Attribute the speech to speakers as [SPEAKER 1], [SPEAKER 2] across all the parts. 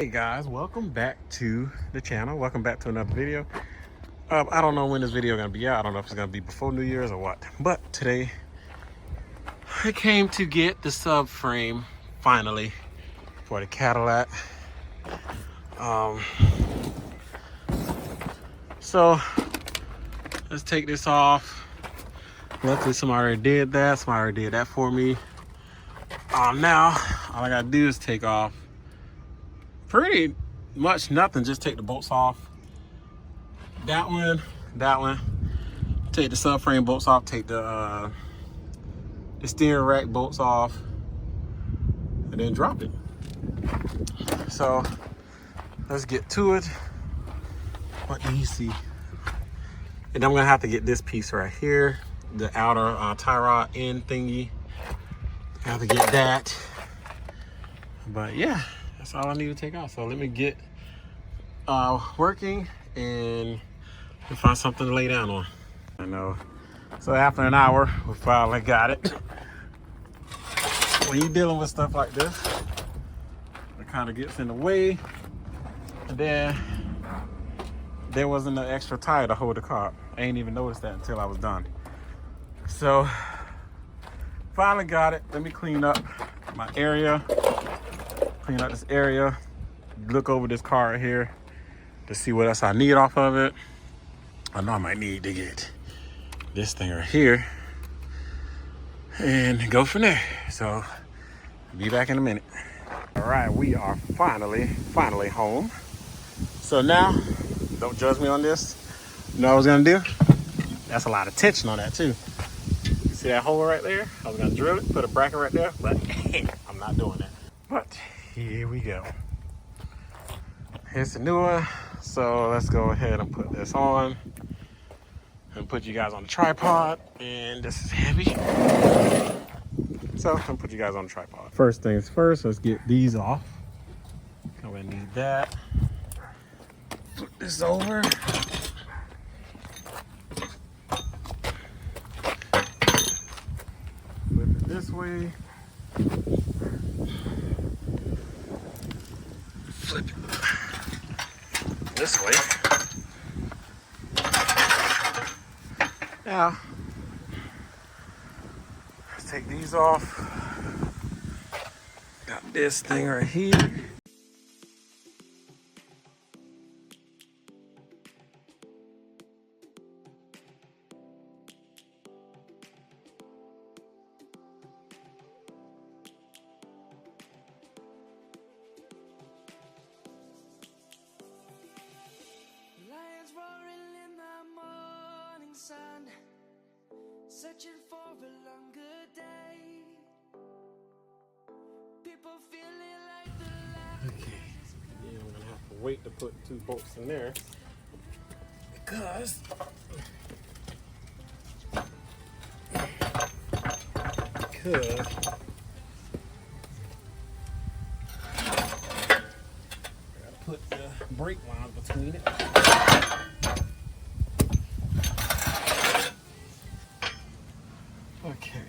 [SPEAKER 1] Hey guys, welcome back to the channel. Welcome back to another video. I don't know when this video is gonna be out. I don't know if it's gonna be before New Year's or what. But today I came to get the subframe finally for the Cadillac. So let's take this off. Luckily somebody already did that. Somebody already did that for me. Now all I gotta do is take off pretty much nothing. Just take the bolts off. That one. Take the subframe bolts off. Take the steering rack bolts off, and then drop it. So let's get to it. What do you see? And I'm gonna have to get this piece right here, the outer tie rod end thingy. I have to get that. But yeah, that's all I need to take off. So let me get working and find something to lay down on. I know. So after an hour, we finally got it. When you're dealing with stuff like this, it kind of gets in the way. And then there wasn't an extra tire to hold the car up. I ain't even noticed that until I was done. So finally got it. Let me clean up my area. Clean up this area. Look over this car right here to see what else I need off of it. I know I might need to get this thing right here and go from there. So I'll be back in a minute. All right, we are finally home. So now, don't judge me on this. You know what I was gonna do? That's a lot of tension on that too. You see that hole right there? I was gonna drill it, put a bracket right there, but I'm not doing that. But here we go. Here's the new one. So let's go ahead and put this on and put you guys on the tripod. And this is heavy. So I'm gonna put you guys on the tripod. First things first, let's get these off. I'm gonna need that. Flip this over. Flip it this way. Flip it this way. Now, let's take these off. Got this thing right here.
[SPEAKER 2] Searching for a longer day. People feeling like the
[SPEAKER 1] Okay. Yeah, I'm gonna have to wait to put two bolts in there because I gotta put the brake lines between it. Okay.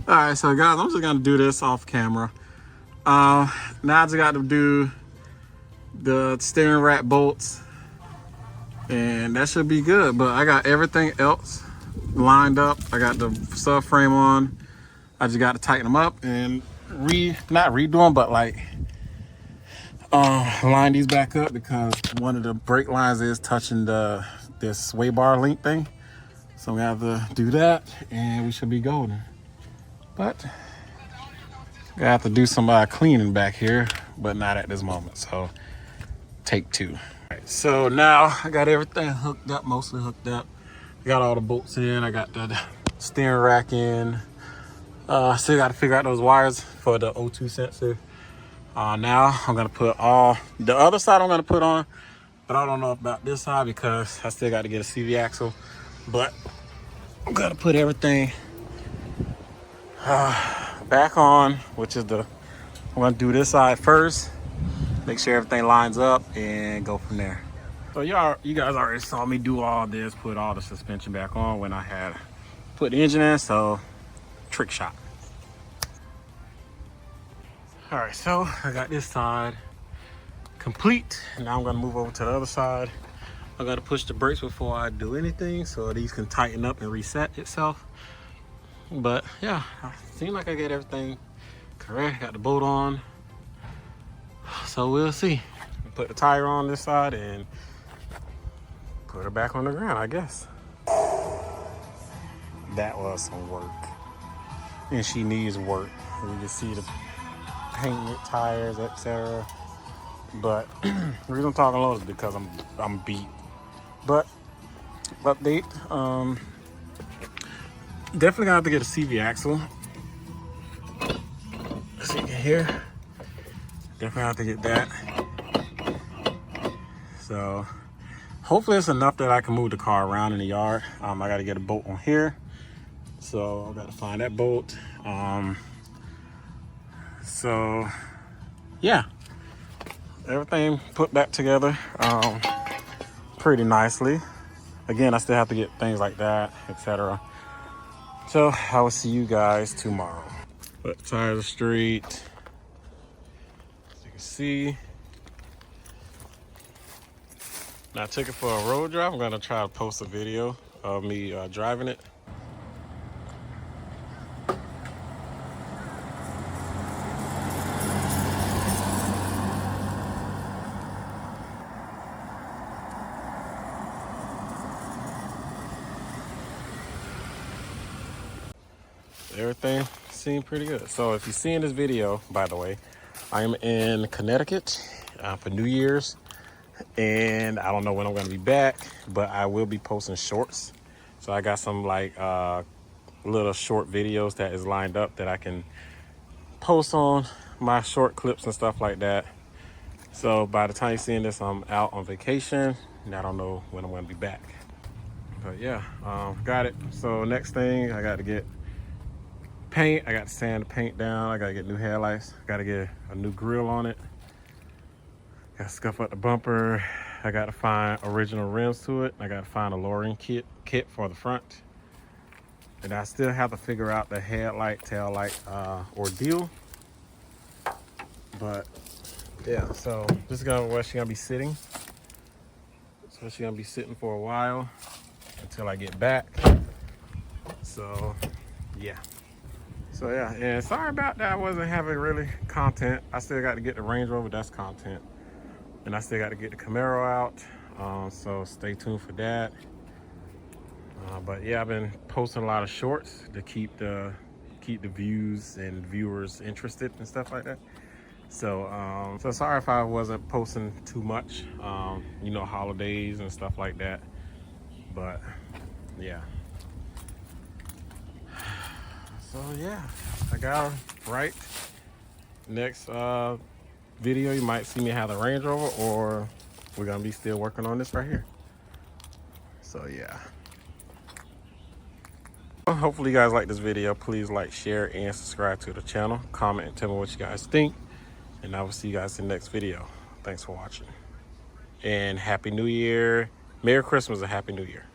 [SPEAKER 1] All right, so guys, I'm just gonna do this off camera. Now I just got to do the steering rack bolts, and that should be good. But I got everything else lined up. I got the subframe on. I just got to tighten them up and not redo them, but like line these back up because one of the brake lines is touching this sway bar link thing. So we have to do that, and we should be golden. But I have to do some cleaning back here, but not at this moment. So take two. All right, so now I got everything hooked up, mostly hooked up. I got all the bolts in. I got the steering rack in. Still got to figure out those wires for the O2 sensor. Now I'm gonna put all the other side. I'm gonna put on But I don't know about this side because I still got to get a CV axle. But I'm gonna put everything back on, which is I'm gonna do this side first, make sure everything lines up, and go from there. So you guys already saw me do all this, put all the suspension back on when I had put the engine in, so trick shot. All right, so I got this side complete. Now I'm gonna move over to the other side. I gotta push the brakes before I do anything so these can tighten up and reset itself. But yeah, I seem like I get everything correct. Got the bolt on, so we'll see. Put the tire on this side and put her back on the ground, I guess. That was some work, and she needs work. You can see the painted tires, etc. But the reason I'm talking low is because I'm beat. But update, definitely gonna have to get a CV axle. As you can hear, definitely have to get that. So hopefully it's enough that I can move the car around in the yard. I got to get a bolt on here, so I got to find that bolt. So yeah, everything put back together pretty nicely. Again, I still have to get things like that, etc. So I will see you guys tomorrow. But the tires are straight, as you can see. Now I took it for a road drive. I'm gonna try to post a video of me driving it. Everything seemed pretty good. So if you're seeing this video, by the way, I'm in Connecticut for New Year's, and I don't know when I'm gonna be back, but I will be posting shorts. So I got some like little short videos that is lined up that I can post on my short clips and stuff like that. So by the time you're seeing this, I'm out on vacation, and I don't know when I'm gonna be back. But yeah, got it. So next thing, I got to get paint. I got to sand the paint down. I got to get new headlights. Got to get a new grill on it. Got to scuff up the bumper. I got to find original rims to it. I got to find a lowering kit for the front. And I still have to figure out the headlight, tail light ordeal. But yeah, so this is where she's gonna be sitting. So she's gonna be sitting for a while until I get back. So yeah. So yeah, and sorry about that. I wasn't having really content. I still got to get the Range Rover, that's content. And I still got to get the Camaro out. So stay tuned for that. But yeah, I've been posting a lot of shorts to keep the views and viewers interested and stuff like that. So so sorry if I wasn't posting too much, you know, holidays and stuff like that. But yeah. So yeah, I got her right. Next video, you might see me have the Range Rover, or we're gonna be still working on this right here. So yeah. Hopefully you guys like this video. Please like, share, and subscribe to the channel. Comment and tell me what you guys think. And I will see you guys in the next video. Thanks for watching. And Happy New Year. Merry Christmas and Happy New Year.